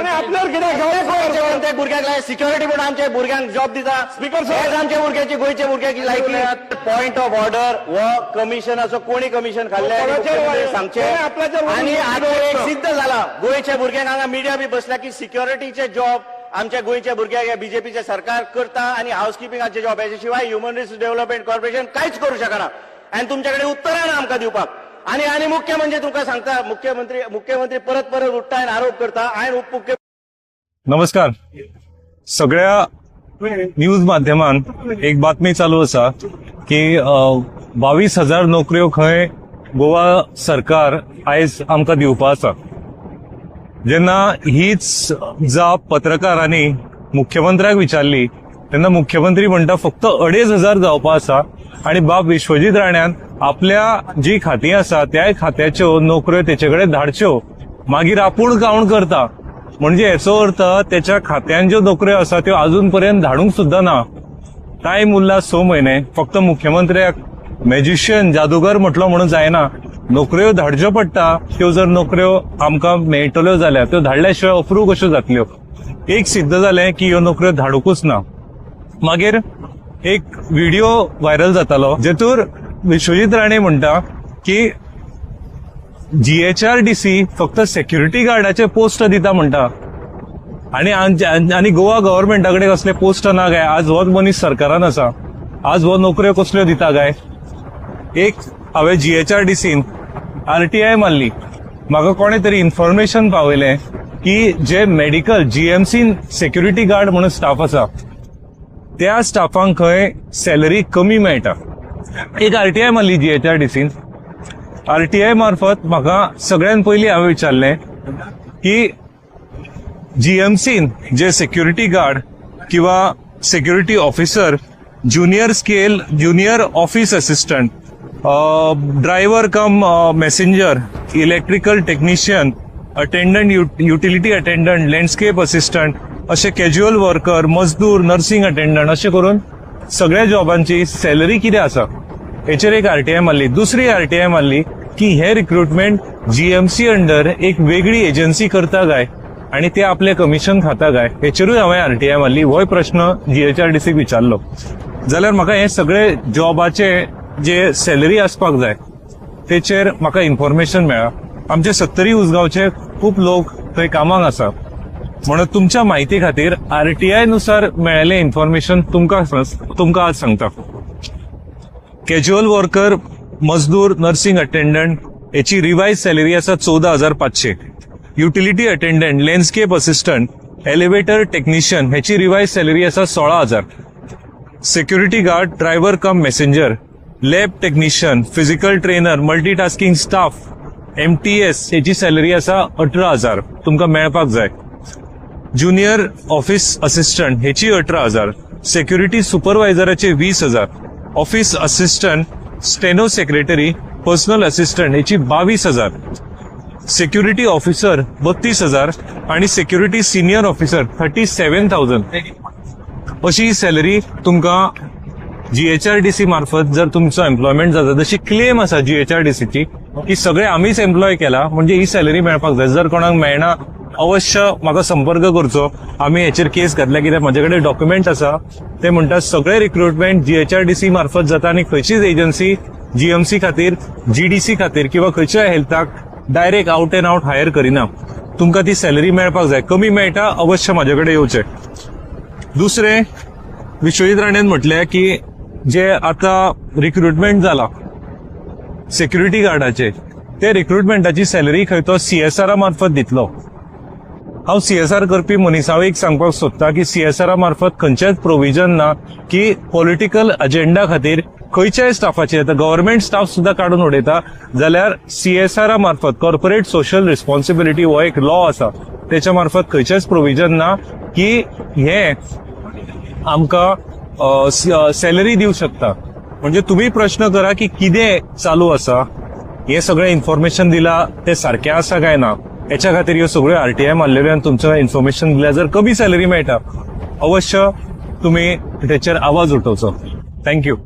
आपल्यावर किती भुरग्यांक सिक्युरिटी म्हणून आमच्या भुरग्यांक जॉब दिता स्पीकर साहेब आमच्या भुरग्याची गोयच्या भुरग्याची लायकी पॉइंट ऑफ ऑर्डर व कमिशनाचो कोणी कमिशन खाल्ले सांगचे आणि आता एक सिद्ध झाला गोयच्या भुरग्यांक हांगा मिडिया बी बसला की सिक्युरिटीचे जॉब आमच्या गोयच्या भुरग्यांक बीजेपीचे सरकार करता आणि हाऊसकीपिंगाचे जॉब याच्या शिवाय ह्युमन रिसोर्स डेव्हलपमेंट कॉर्पोरेशन काहीच करू शकना आणि तुमच्याकडे उत्तरां ना आमकां दिवपाक आणि मुख्य म्हणजे तुमकां सांगता मुख्यमंत्री परत उठता आणि आरोप करता आणि उपमुख्य नमस्कार सगळ्या न्यूज माध्यमान एक बातमी चालू असा की 22,000 नोकऱ्यो खंय गोवा सरकार आयज आमकां दिवपा आसा जेन्ना हीच जाप पत्रकारांनी मुख्यमंत्र्याक विचारली तेन्ना मुख्यमंत्री म्हणटा फक्त 2,500 जावपा आसा आणि बाब विश्वजीत राण्यान आपल्या जी खातीं आसा त्या खात्याच्यो नोकऱ्यो तेचेकडे धाडच्यो मागीर आपूण काउंट करता म्हणजे याचो अर्थ त्याच्या खात्यान ज्यो नोकऱ्यो आसा त्यो अजूनपर्यंत धाडूंक सुद्धा ना टायम उरला 6 महिने फक्त मुख्यमंत्र्याक मॅजिशियन जादूगर म्हटलो म्हणून जायना नोकऱ्यो धाडच्यो पडटा त्यो जर नोकऱ्यो आमकां मेळटल्यो जाल्यार त्यो धाडल्या शिवाय अप्रूव कश्यो जातल्यो एक सिद्ध जालें की ह्यो नोकऱ्यो धाडूंकूच ना मागीर एक व्हिडिओ व्हायरल जातालो जेतूर विश्वजीत राणे म्हणटा की GHRDC फक्त सेक्युरिटी गार्डाचे पोस्ट दिता म्हणटा आणि गोवा गव्हर्नमेंटाकडे कसले पोस्ट ना काय आज हो मनीस सरकारान आसा आज हो नोकऱ्यो कसल्यो दिता काय एक हांवें GHRDCन RTI मारली म्हाका कोणे तरी इन्फॉर्मेशन पावयलें की जे मेडिकल GMCन सेक्युरिटी गार्ड म्हणून स्टाफ आसा त्या स्टाफांक खंय सॅलरी कमी मेळटा एक RTI मारली GHRDCन RTI मार्फत म्हाका सगळ्यात पयलीं हांवें विचारलें की GMCन जे सेक्युरिटी गार्ड किंवा security officer junior office assistant driver कम messenger electrical technician attendant utility attendant landscape assistant असे कॅज्युअल वर्कर मजदूर नर्सिंग अटेंडंट असे करून सगळ्या जॉबांची सॅलरी किती आसा हेचेर एक RTI मारली दुसरी RTI मारली की हे रिक्रुटमेंट GMC अंडर एक वेगळी एजन्सी करता काय आणि ते आपले कमिशन खाता काय हेचेरूय हांवें RTI मारली होय प्रश्न GHRDCक विचारलो जाल्यार म्हाका हे सगळे जॉबाचे जे सॅलरी आसपाक जाय तेचेर म्हाका इन्फॉर्मेशन मेळ्ळा आमचे 70 उसगांवचे खूप लोक थंय कामाक आसा म्हणून तुमच्या माहिती खातीर RTI नुसार मेळिल्लें इन्फॉर्मेशन तुमकां आज सांगता कॅज्युअल वर्कर मजदूर नर्सिंग अटेंडंट याची रिवाइज सॅलरी आसा 14,500 utility attendant landscape assistant elevator technician ह्याची रिवाइज सॅलरी आसा 16,000 सेक्युरिटी गार्ड ड्रायव्हर कम messenger lab technician physical trainer multitasking staff MTS याची सॅलरी आसा 18,000 तुमकां मेळपाक जाय ज्युनियर ऑफिस असिस्टंट ह्याची 18,000 सेक्युरिटी सुपरवायझराचे 20,000 office assistant steno secretary personal assistant ह्याची 22,000 सेक्युरिटी ऑफिसर 32,000 आणि सेक्युरिटी सिनियर ऑफिसर 37,000 अशी सॅलरी तुमकां GHRDC मार्फत जर तुमचो एम्प्लॉयमेंट जाता जशी क्लेम आसा GHRDCची की सगळे आमीच एम्प्लॉय केला म्हणजे ही सॅलरी मेळपाक जाय जर कोणाक मेळना अवश्य म्हाका संपर्क करचो आमी हेचेर केस घातल्या कित्याक म्हाजे कडेन डॉक्युमेंट आसा ते म्हणटा सगळे रिक्रुटमेंट GHRDC मार्फत जाता आणि खंयचीच एजन्सी GMC खातीर GDC खातीर किंवा खंयच्याय हेल्थाक direct out and out hire करिना तुमकां ती सॅलरी मेळपाक जाय कमी मेळटा अवश्य म्हाजे कडेन येवचें दुसरे विश्वजीत राणेन म्हटलें की जे आता रिक्रुटमेंट जाला सेक्युरिटी गार्डाचे ते रिक्रुटमेंटाची सॅलरी खंय तो CSR मार्फत दितलो हांव CSR करपी मनशावेक सांगपाक सोदता की CSR मार्फत खंयचेच प्रोविजन ना की पॉलिटिकल अजेंडा खातीर खंयच्याय स्टाफाचे आता गव्हर्नमेंट स्टाफ सुद्धा काढून उडयता जाल्यार CSR मार्फत कॉर्पोरेट सोशल रिस्पॉन्सिबिलिटी हो एक लॉ आसा त्याच्या मार्फत खंयचेच प्रोविजन ना की हे आमकां सॅलरी दिवं शकता म्हणजे तुम्ही प्रश्न करा की कितें चालू आसा हे सगळें इन्फॉर्मेशन दिला ते सारखें आसा काय ना याच्या खातीर ह्यो सगळ्यो RTI मारलेल्यो आनी तुमचं इन्फॉर्मेशन दिल्यार जर कमी सॅलरी मेळटा अवश्य तुम्ही त्याचेर आवाज उठोवचो थँक्यू